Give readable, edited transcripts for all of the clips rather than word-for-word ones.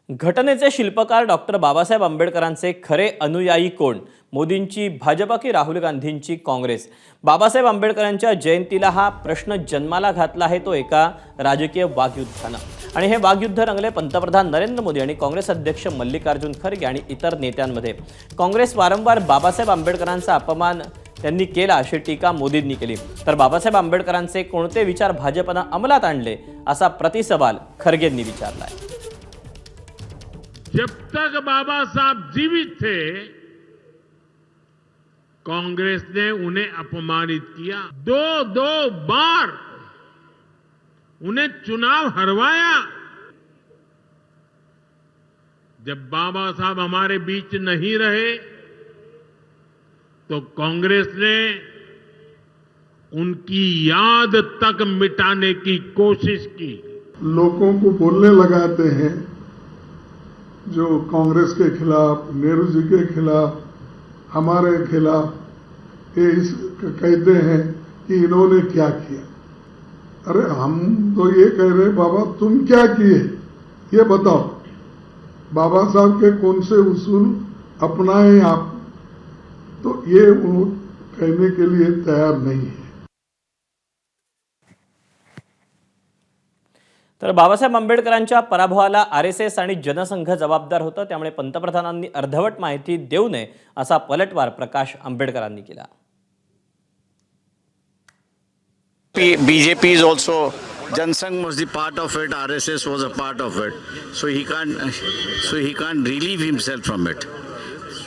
घटनेचे शिल्पकार डॉक्टर बाबासाहेब आंबेडकरांचे खरे अनुयायी कोण? मोदींची भाजप की राहुल गांधींची काँग्रेस? बाबासाहेब आंबेडकरांच्या जयंतीला हा प्रश्न जन्माला घातला आहे तो एका राजकीय वाग्युद्धानं, आणि हे वाग्युद्ध रंगले पंतप्रधान नरेंद्र मोदी आणि काँग्रेस अध्यक्ष मल्लिकार्जुन खरगे आणि इतर नेत्यांमध्ये. काँग्रेस वारंवार बाबासाहेब आंबेडकरांचा अपमान त्यांनी केला अशी टीका मोदींनी केली. तर बाबासाहेब आंबेडकरांचे कोणते विचार भाजपनं अंमलात आणले असा प्रतिसवाल खरगेंनी विचारलाय. जब तक बाबा साहब जीवित थे, कांग्रेस ने उन्हें अपमानित किया. दो बार उन्हें चुनाव हरवाया. जब बाबा साहब हमारे बीच नहीं रहे तो कांग्रेस ने उनकी याद तक मिटाने की कोशिश की. लोगों को बोलने लगाते हैं जो कांग्रेस के खिलाफ, नेहरू जी के खिलाफ, हमारे खिलाफ, ये कहते हैं कि इन्होंने क्या किया. अरे हम तो ये कह रहे बाबा तुम क्या किए ये बताओ. बाबा साहब के कौन से उसूल अपनाए आप? तो ये वो कहने के लिए तैयार नहीं है. तर बाबासाहेब आंबेडकरांच्या पराभवाला आरएसएस आणि जनसंघ जबाबदार होतं, त्यामुळे पंतप्रधानांनी अर्धवट माहिती देऊ नये असा पलटवार प्रकाश आंबेडकरांनी केला. BJP is also, Jansangh was the part of it, RSS was a part of it, so he can't relieve himself from it.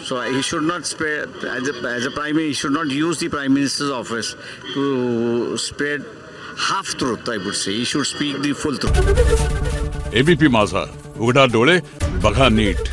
So he should not spare, as a prime minister, he should not use the prime minister's office to spread half truth. I would say he should speak the full truth. ABP माझा, उघडा डोळे बघा नीट.